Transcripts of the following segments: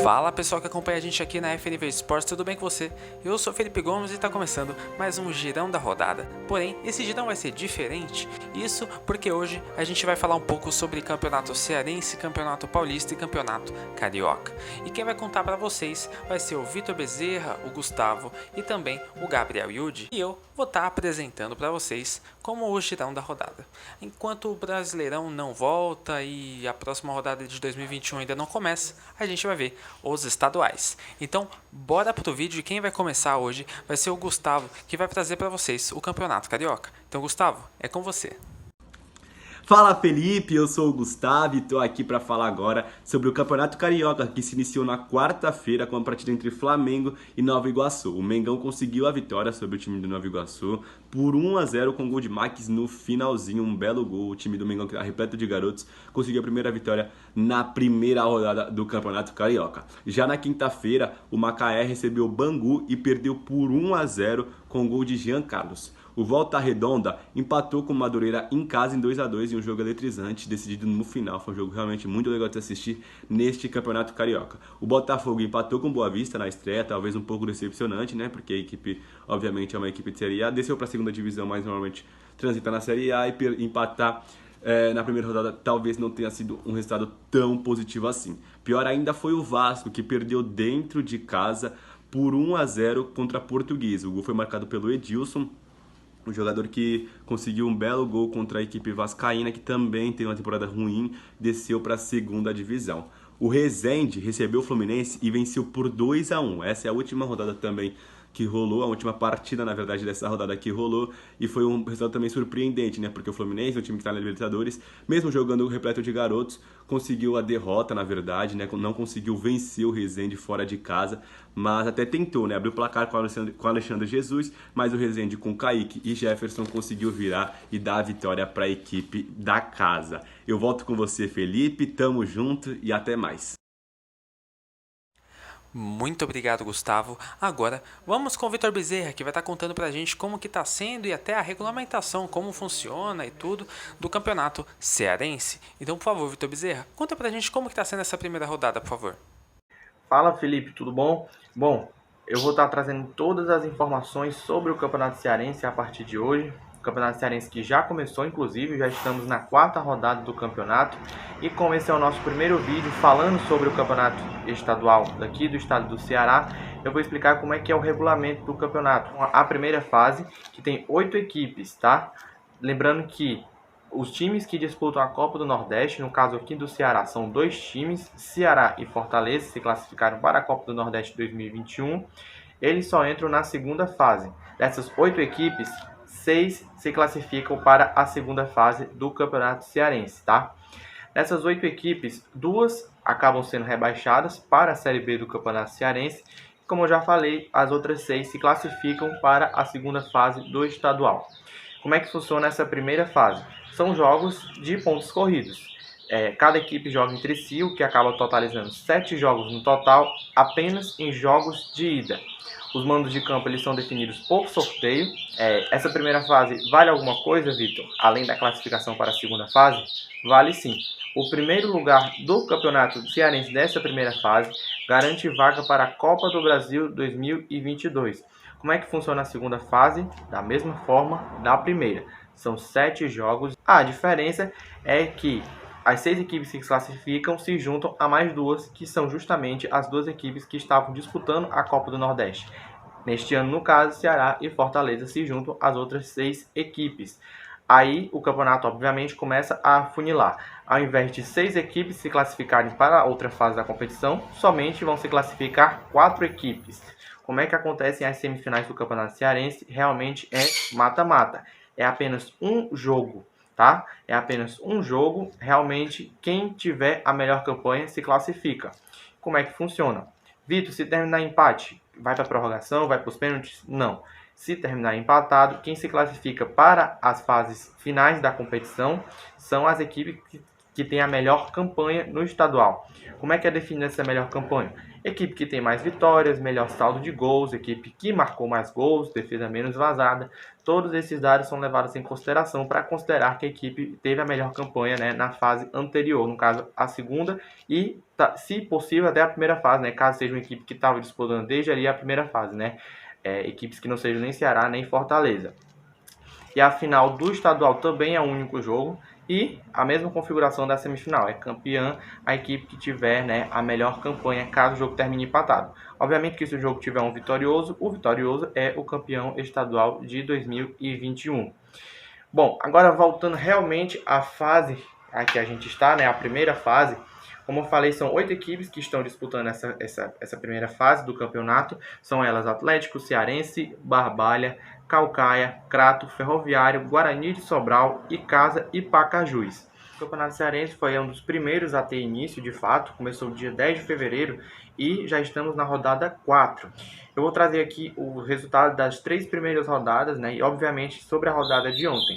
Fala pessoal que acompanha a gente aqui na FNV Esportes, tudo bem com você? Eu sou Felipe Gomes e está começando mais um girão da rodada. Porém, esse girão vai ser diferente, isso porque hoje a gente vai falar um pouco sobre campeonato cearense, campeonato paulista e campeonato carioca. E quem vai contar para vocês vai ser o Vitor Bezerra, o Gustavo e também o Gabriel Yudi. E eu vou estar apresentando para vocês como o girão da rodada. Enquanto o Brasileirão não volta e a próxima rodada de 2021 ainda não começa, a gente vai ver os estaduais. Então, bora pro vídeo e quem vai começar hoje vai ser o Gustavo, que vai trazer para vocês o Campeonato Carioca. Então, Gustavo, é com você. Fala Felipe, eu sou o Gustavo e estou aqui para falar agora sobre o Campeonato Carioca que se iniciou na quarta-feira com a partida entre Flamengo e Nova Iguaçu. O Mengão conseguiu a vitória sobre o time do Nova Iguaçu por 1-0 com gol de Max no finalzinho, um belo gol. O time do Mengão, que está repleto de garotos, conseguiu a primeira vitória na primeira rodada do Campeonato Carioca. Já na quinta-feira, o Macaé recebeu o Bangu e perdeu por 1-0 com gol de Jean Carlos. O Volta Redonda empatou com o Madureira em casa em 2-2 em um jogo eletrizante, decidido no final. Foi um jogo realmente muito legal de assistir neste Campeonato Carioca. O Botafogo empatou com o Boa Vista na estreia, talvez um pouco decepcionante, né? Porque a equipe, obviamente, é uma equipe de Série A. Desceu para a segunda divisão, mas normalmente transita na Série A e empatar na primeira rodada talvez não tenha sido um resultado tão positivo assim. Pior ainda foi o Vasco, que perdeu dentro de casa por 1-0 contra a Portuguesa. O gol foi marcado pelo Edilson, um jogador que conseguiu um belo gol contra a equipe vascaína, que também tem uma temporada ruim, desceu para a segunda divisão. O Resende recebeu o Fluminense e venceu por 2-1. Essa é a última rodada também que rolou, a última partida, na verdade, dessa rodada que rolou, e foi um resultado também surpreendente, né? Porque o Fluminense, o time que está na Libertadores, mesmo jogando repleto de garotos, conseguiu a derrota, na verdade, né? Não conseguiu vencer o Resende fora de casa, mas até tentou, né? Abriu o placar com o Alexandre Jesus, mas o Resende com Kaique e Jefferson conseguiu virar e dar a vitória para a equipe da casa. Eu volto com você, Felipe, tamo junto e até mais. Muito obrigado, Gustavo. Agora, vamos com o Vitor Bezerra, que vai estar contando pra gente como que tá sendo e até a regulamentação, como funciona e tudo do campeonato cearense. Então, por favor, Vitor Bezerra, conta pra gente como que tá sendo essa primeira rodada, por favor. Fala, Felipe, tudo bom? Bom, eu vou estar trazendo todas as informações sobre o Campeonato Cearense a partir de hoje. O Campeonato Cearense que já começou, inclusive, já estamos na quarta rodada do campeonato. E como esse é o nosso primeiro vídeo falando sobre o campeonato estadual daqui do estado do Ceará, eu vou explicar como é que é o regulamento do campeonato. A primeira fase, que tem 8 equipes, tá? Lembrando que os times que disputam a Copa do Nordeste, no caso aqui do Ceará, são 2 times, Ceará e Fortaleza, se classificaram para a Copa do Nordeste 2021. Eles só entram na segunda fase. Dessas 8 equipes, 6 se classificam para a segunda fase do Campeonato Cearense, tá? Dessas 8 equipes, 2 acabam sendo rebaixadas para a Série B do Campeonato Cearense. Como eu já falei, as outras 6 se classificam para a segunda fase do estadual. Como é que funciona essa primeira fase? São jogos de pontos corridos. Cada equipe joga entre si, o que acaba totalizando 7 jogos no total, apenas em jogos de ida. Os mandos de campo eles são definidos por sorteio. Essa primeira fase vale alguma coisa, Vitor? Além da classificação para a segunda fase? Vale sim. O primeiro lugar do campeonato cearense dessa primeira fase garante vaga para a Copa do Brasil 2022. Como é que funciona a segunda fase? Da mesma forma da primeira. São 7 jogos. A diferença é que as 6 equipes que se classificam se juntam a mais 2, que são justamente as 2 equipes que estavam disputando a Copa do Nordeste. Neste ano, no caso, Ceará e Fortaleza se juntam às outras 6 equipes. Aí o campeonato, obviamente, começa a funilar. Ao invés de 6 equipes se classificarem para a outra fase da competição, somente vão se classificar 4 equipes. Como é que acontecem as semifinais do Campeonato Cearense? Realmente é mata-mata. É apenas um jogo, tá? É apenas um jogo. Realmente, quem tiver a melhor campanha se classifica. Como é que funciona? Vitor, se terminar empate, vai para a prorrogação, vai para os pênaltis? Não. Se terminar empatado, quem se classifica para as fases finais da competição são as equipes que tem a melhor campanha no estadual. Como é que é definida essa melhor campanha? Equipe que tem mais vitórias, melhor saldo de gols, equipe que marcou mais gols, defesa menos vazada. Todos esses dados são levados em consideração para considerar que a equipe teve a melhor campanha, né, na fase anterior, no caso a segunda e, se possível, até a primeira fase, né, caso seja uma equipe que estava disputando desde ali a primeira fase, né, equipes que não sejam nem Ceará nem Fortaleza. E a final do estadual também é um único jogo e a mesma configuração da semifinal. É campeã a equipe que tiver, né, a melhor campanha caso o jogo termine empatado. Obviamente que se o jogo tiver um vitorioso, o vitorioso é o campeão estadual de 2021. Bom, agora voltando realmente à fase a que a gente está, né, a primeira fase. Como eu falei, são 8 equipes que estão disputando essa primeira fase do campeonato. São elas Atlético, Cearense, Barbalha, Caucaia, Crato, Ferroviário, Guarani de Sobral, Icasa e Pacajus. O Campeonato Cearense foi um dos primeiros a ter início, de fato. Começou dia 10 de fevereiro e já estamos na rodada 4. Eu vou trazer aqui o resultado das 3 primeiras rodadas, né, e obviamente sobre a rodada de ontem.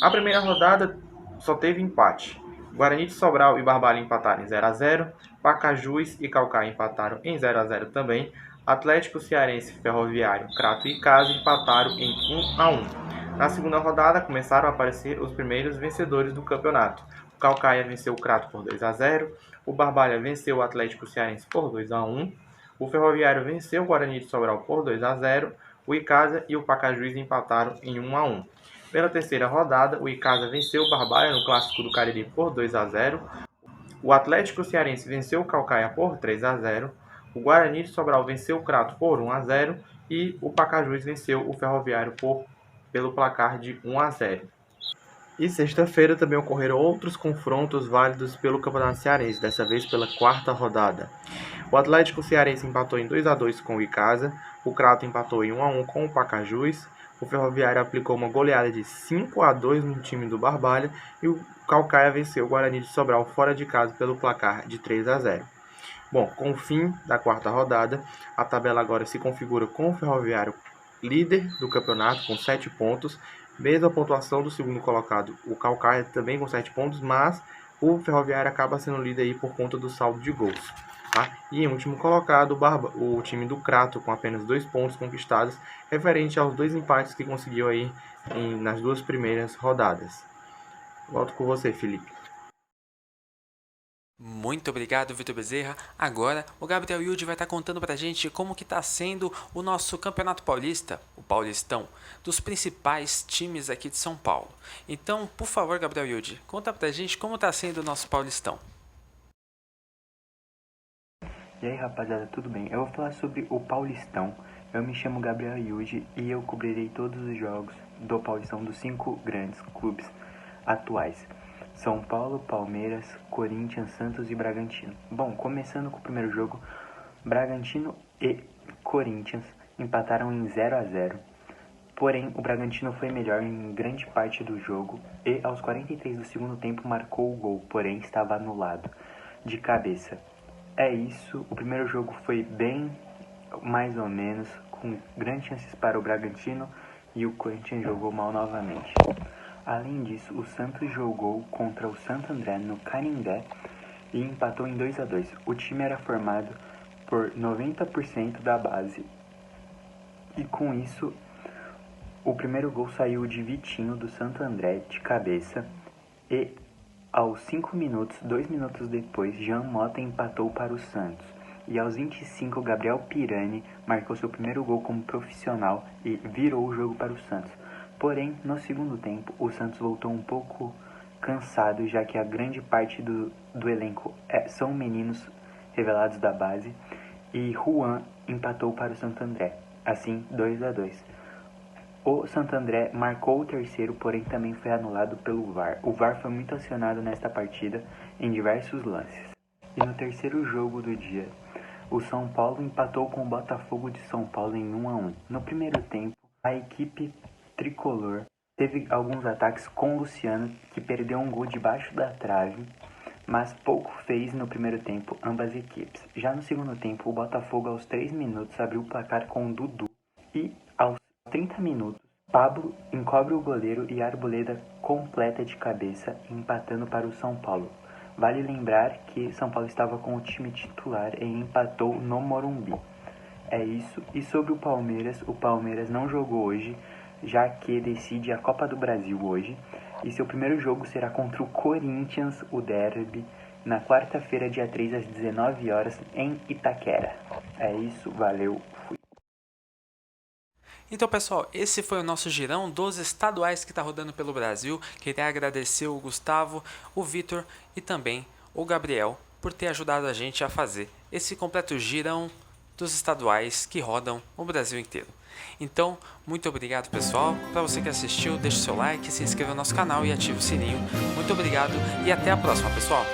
A primeira rodada só teve empate. Guarani de Sobral e Barbalha empataram em 0-0. Pacajus e Caucaia empataram em 0-0 também. Atlético Cearense, Ferroviário, Crato e Icasa empataram em 1-1. Na segunda rodada começaram a aparecer os primeiros vencedores do campeonato. O Caucaia venceu o Crato por 2-0. O Barbalha venceu o Atlético Cearense por 2-1. O Ferroviário venceu o Guarani de Sobral por 2-0. O Icasa e o Pacajus empataram em 1-1. Pela terceira rodada, o Icasa venceu o Barbalha no Clássico do Cariri por 2-0. O Atlético Cearense venceu o Caucaia por 3-0. O Guarani de Sobral venceu o Crato por 1-0. E o Pacajus venceu o Ferroviário pelo placar de 1-0. E sexta-feira também ocorreram outros confrontos válidos pelo Campeonato Cearense, dessa vez pela quarta rodada. O Atlético Cearense empatou em 2-2 com o Icasa, o Crato empatou em 1-1 com o Pacajus, o Ferroviário aplicou uma goleada de 5-2 no time do Barbalha e o Caucaia venceu o Guarani de Sobral fora de casa pelo placar de 3-0. Bom, com o fim da quarta rodada, a tabela agora se configura com o Ferroviário líder do campeonato com 7 pontos, mesma pontuação do segundo colocado, o Caucaia também com 7 pontos, mas o Ferroviário acaba sendo líder aí por conta do saldo de gols. Tá? E em último colocado, o time do Crato com apenas 2 pontos conquistados, referente aos 2 empates que conseguiu aí nas 2 primeiras rodadas. Volto com você, Felipe. Muito obrigado, Vitor Bezerra. Agora, o Gabriel Yudi vai estar contando pra gente como que tá sendo o nosso Campeonato Paulista, o Paulistão, dos principais times aqui de São Paulo. Então, por favor, Gabriel Yudi, conta pra gente como tá sendo o nosso Paulistão. E aí, rapaziada, tudo bem? Eu vou falar sobre o Paulistão. Eu me chamo Gabriel Yudi e eu cobrirei todos os jogos do Paulistão dos 5 grandes clubes atuais. São Paulo, Palmeiras, Corinthians, Santos e Bragantino. Bom, começando com o primeiro jogo, Bragantino e Corinthians empataram em 0-0. Porém, o Bragantino foi melhor em grande parte do jogo e aos 43 do segundo tempo marcou o gol, porém estava anulado de cabeça. É isso, o primeiro jogo foi bem mais ou menos, com grandes chances para o Bragantino e o Corinthians jogou mal novamente. Além disso, o Santos jogou contra o Santo André no Canindé e empatou em 2-2. O time era formado por 90% da base. E com isso, o primeiro gol saiu de Vitinho do Santo André de cabeça e aos 5 minutos, 2 minutos depois, Jean Mota empatou para o Santos. E aos 25, Gabriel Pirani marcou seu primeiro gol como profissional e virou o jogo para o Santos. Porém, no segundo tempo, o Santos voltou um pouco cansado, já que a grande parte do elenco são meninos revelados da base, e Juan empatou para o Santo André, assim 2-2. O Santo André marcou o terceiro, porém também foi anulado pelo VAR. O VAR foi muito acionado nesta partida em diversos lances. E no terceiro jogo do dia, o São Paulo empatou com o Botafogo de São Paulo em 1-1. No primeiro tempo, a equipe tricolor teve alguns ataques com o Luciano, que perdeu um gol debaixo da trave, mas pouco fez no primeiro tempo ambas equipes. Já no segundo tempo, o Botafogo aos 3 minutos abriu o placar com o Dudu e aos 30 minutos, Pablo encobre o goleiro e a Arboleda completa de cabeça, empatando para o São Paulo. Vale lembrar que São Paulo estava com o time titular e empatou no Morumbi. É isso. E sobre o Palmeiras não jogou hoje, já que decide a Copa do Brasil hoje. E seu primeiro jogo será contra o Corinthians, o derby, na quarta-feira, dia 3, às 19 horas, em Itaquera. É isso, valeu, fui. Então, pessoal, esse foi o nosso girão dos estaduais que está rodando pelo Brasil. Queria agradecer o Gustavo, o Vitor e também o Gabriel por ter ajudado a gente a fazer esse completo girão dos estaduais que rodam o Brasil inteiro. Então, muito obrigado, pessoal. Para você que assistiu, deixe seu like, se inscreva no nosso canal e ative o sininho. Muito obrigado e até a próxima, pessoal.